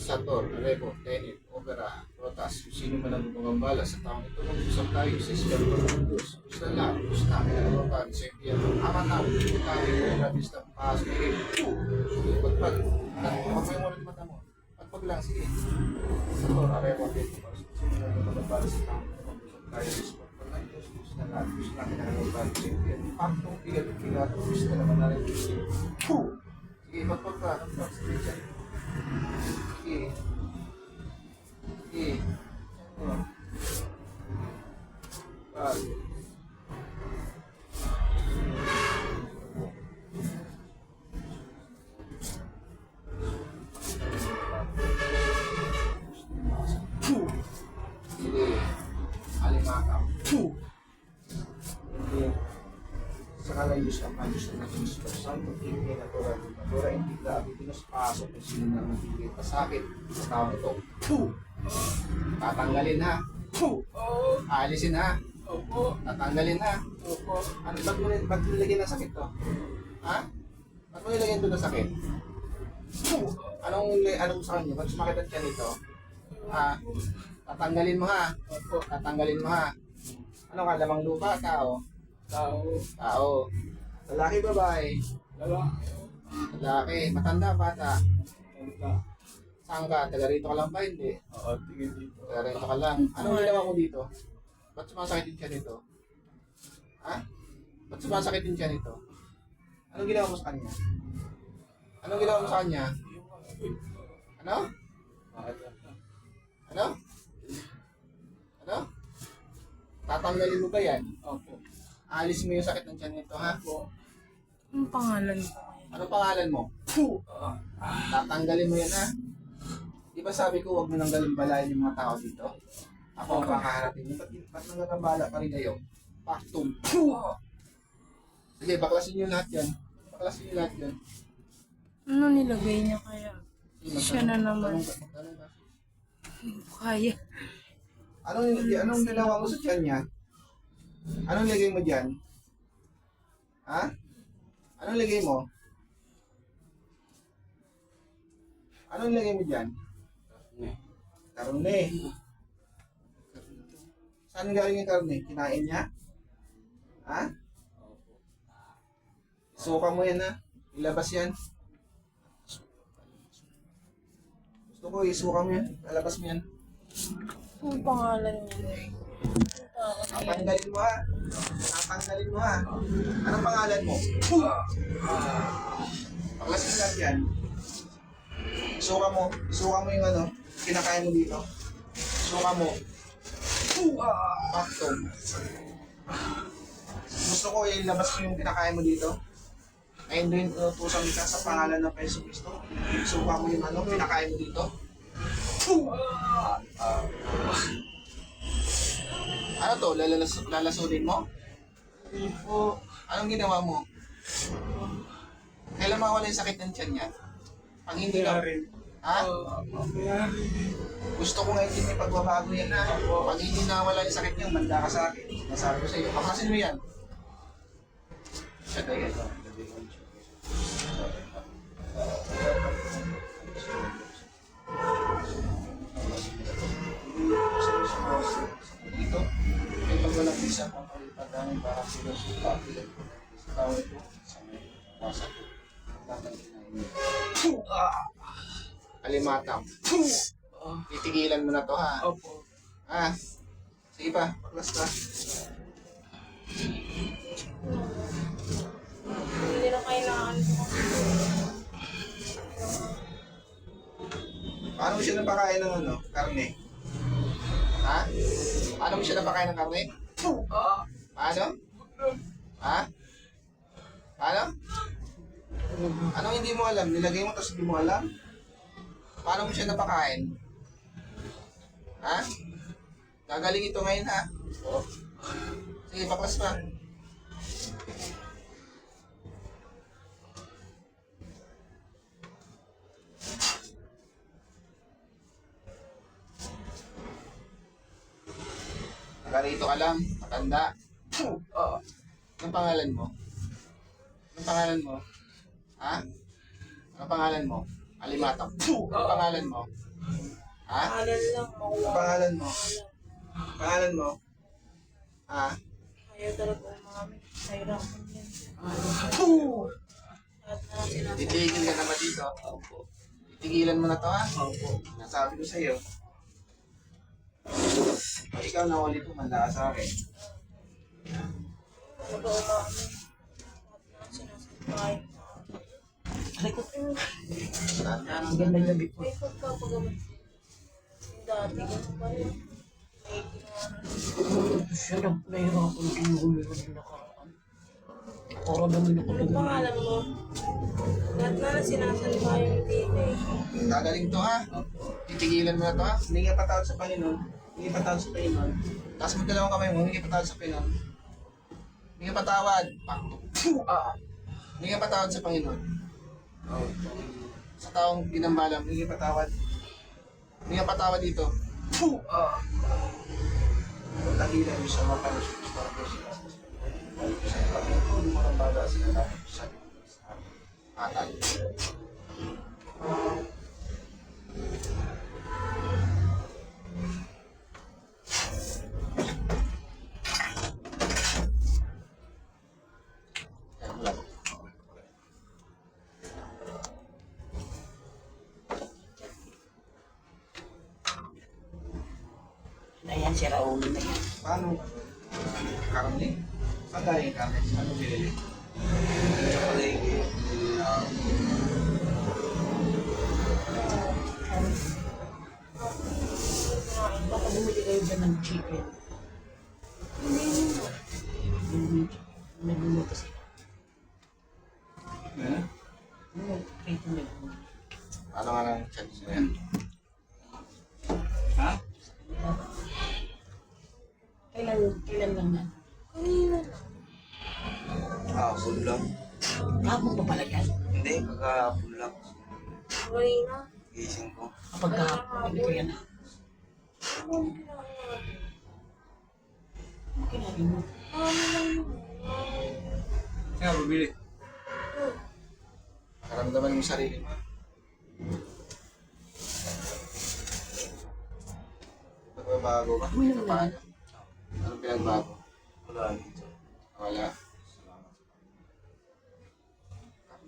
Sator, Areco, Tenet, Opera, Rotas, kung sino man ang gumagambala sa taong ito, mag-usap tayo sa Espiritu ng Diyos. Gusto lang, gusto na, kaya Rotan, sa impyerno, amatang, hindi tayo, labis na paas, may pagpag, pag may mo rin mata mo, pagpag lang, sige. Sator, Areco, Tenet, kung sino man ang gumagambala sa taong ito, mag-usap tayo sa Espiritu ng Diyos. Gusto na lang, gusto na, kaya Rotan, sa impyerno, paktong pigat, gusto na naman na rin, sige, pagpag ka, sige, Sige. Sige. Pag. Sige. Alimakam. Sige. Sa kalayos ang ayos na Diyos. Santo King Natura, hindi ka pinasapasok kung sino na magiging pasakit sa tao ito. Tatanggalin ha. Aalisin ha. Tatanggalin ha. Ano, ba't nilagyan ng sakit to? Ha? Ba't mo nilagyan ito ng sakit? Anong sa kanya? Ba't sumakit ang tiyan ito? Tatanggalin mo ha. Tatanggalin mo ha. Ano ka? Lamang lupa? Tao? Tao. Lalaki, babae? Lalaki. Matanda, bata? Saan ka? Taga rito ka lang ba? Hindi. Oo, tingin dito. Taga rito ka lang. Anong ginawa mo dito? Ba't sumasakit yung tiyan nito? Ha? Ba't sumasakit yung tiyan nito? Anong ginawa mo sa kanya? Anong ginawa mo sa kanya? Ano? Ano? Ano? Tatanggalin mo ba yan? Opo. Alis mo yung sakit ng tiyan nito, ha? Anong pangalan ko? Ano pangalan mo? Tatanggalin mo yan, ha? Di ba sabi ko, huwag mo nang galimbalayan yung mga tao dito? Ako ang kakaharapin niyo. Ba't nangagambala pa rin kayo? Paktum. Sige, baklasin niyo lahat yan. Baklasin niyo lahat yan. Ano nilagay niya kaya? Siya na naman. Magtanong ka. Kaya. Anong ginawa mo sa tiyan niya? Anong lagay mo dyan? Ha? Anong lagay mo? Anong lagay mo dyan? Karne. Saan galing yung karne? Kinain niya? Ha? Isuka mo yan, ha? Ilabas yan. Gusto ko isuka mo yan. Lalabas mo yan. Anong pangalan niya? Tatanggalin mo, ha? Tatanggalin mo, ha? Anong pangalan mo? Paklasin mo lang yan. Isuka mo yung ano, kinakain mo dito. Isuka mo. Paktom. Gusto ko ilabas mo yung kinakain mo dito. Ayun din, tutusan ka sa pangalan ng Peso Cristo. Isuka mo yung ano, kinakain mo dito. Ano to? Lalasunin mo? Anong ginawa mo? Kailan mawala yung sakit ng tiyan niya? Pag hindi ka... Ha? Gusto ko ngayon din may pagbabago yan, ha? Pag hindi nawala yung sakit niya, manda ka sa akin. Nasabi ko sa iyo, pakasin mo yan. Siya tayo. Dito, may pagwalang bisa kung pagpagdaming para sila sa papilan ko. Sa tao ito, sa may wasak ko. Laban kinain niyo. Alimatang. Titigilan mo na to, ha? Opo. Ha? Sige pa, paklas ka. Hindi na kailangan ko. Paano mo siya napakain ng ano? Karne? Ha? Paano mo siya napakain ng karne? Paano? Ha? Paano? Anong hindi mo alam? Nilagay mo tapos hindi mo alam? Paano mo siya napakain? Ha? Gagaling ito ngayon, ha? Sige, paklas pa. Nakarito ka lang, matanda. Anong pangalan mo? Anong pangalan mo? Ha? Anong pangalan mo? Alimatang. Puh! Ang pangalan mo? Ha? Alal lang, makuha. Pangalan mo? Pangalan mo? Ha? Ayaw talaga umamit. Nahirapan yan. Puh! Lahat na lang sinasabi. Titigil ka naman dito. Titigilan mo na to ha? Nasabi ko sa'yo. Pag ikaw na ulit tumanda ka sa akin. Ano ba umamit? Lahat na lang sinasabi. Ay ko. Ang Ganda niya before. May pagpapagamot. Yung dati, ganun pa rin. May ginawa na. Siya na nahirapan din yung yung nakaraan. Para naman ako Ano pangalan mo? Lahat na lang sinasalba yung dito eh. Gagaling to ha? Titigilan mo na to ha? Hindi ka patawad sa Panginoon. Hindi patawad sa Panginoon. Taas mo dalawang kamay mo, hindi ka patawad sa Panginoon. Hindi ka patawad. Hindi ka patawad sa Panginoon. Sa taong ginambalam, hindi ka patawad. Hindi ka patawad dito. Tagilan mo sa mga panusunod sa Panginoon. Sa Panginoon, mga baga sila natin sa Atay. Yan, wala. Ayan, si Raul na yan. Paano? Karne? Saan galing yung karne? Ano pinili? Palengke. Baka bumili kayo dyan ng chicken. Nagluluto sila. Prito nagluluto. Ano nga lang chance na yan? Ha? Kailan lang na? Kanina lang. Full lang. Kahapon pa pala yan. Hindi, kaka-full lang. Kanina. Gising ko. Kapag kahapon, hindi ko yan. Ano ang ginagawa? Ano kinain mo? Ano lang yun? Kaya, bumili. Karamdaman mo sarili mo. Nagbabago ka? Uminom na. Paano? Anong pinagbago? Wala dito. Wala.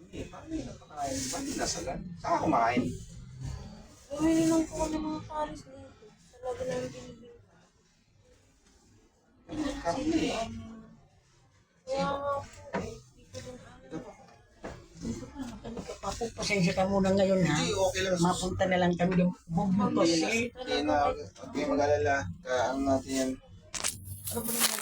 Paano yung napakain? Ba't di nasagan? Saan ka kumakain? Bumili lang po kami mga paris dito. Talaga lang binibili. Karne. Kaya nga po eh. Dito din alam. Pasensya ka muna ngayon ha. Hindi, okay lang. Mapunta na lang kami doon. Bumbutos eh. Hindi na, huwag kayong mag-alala. Ano natin yan? Ano ba naman?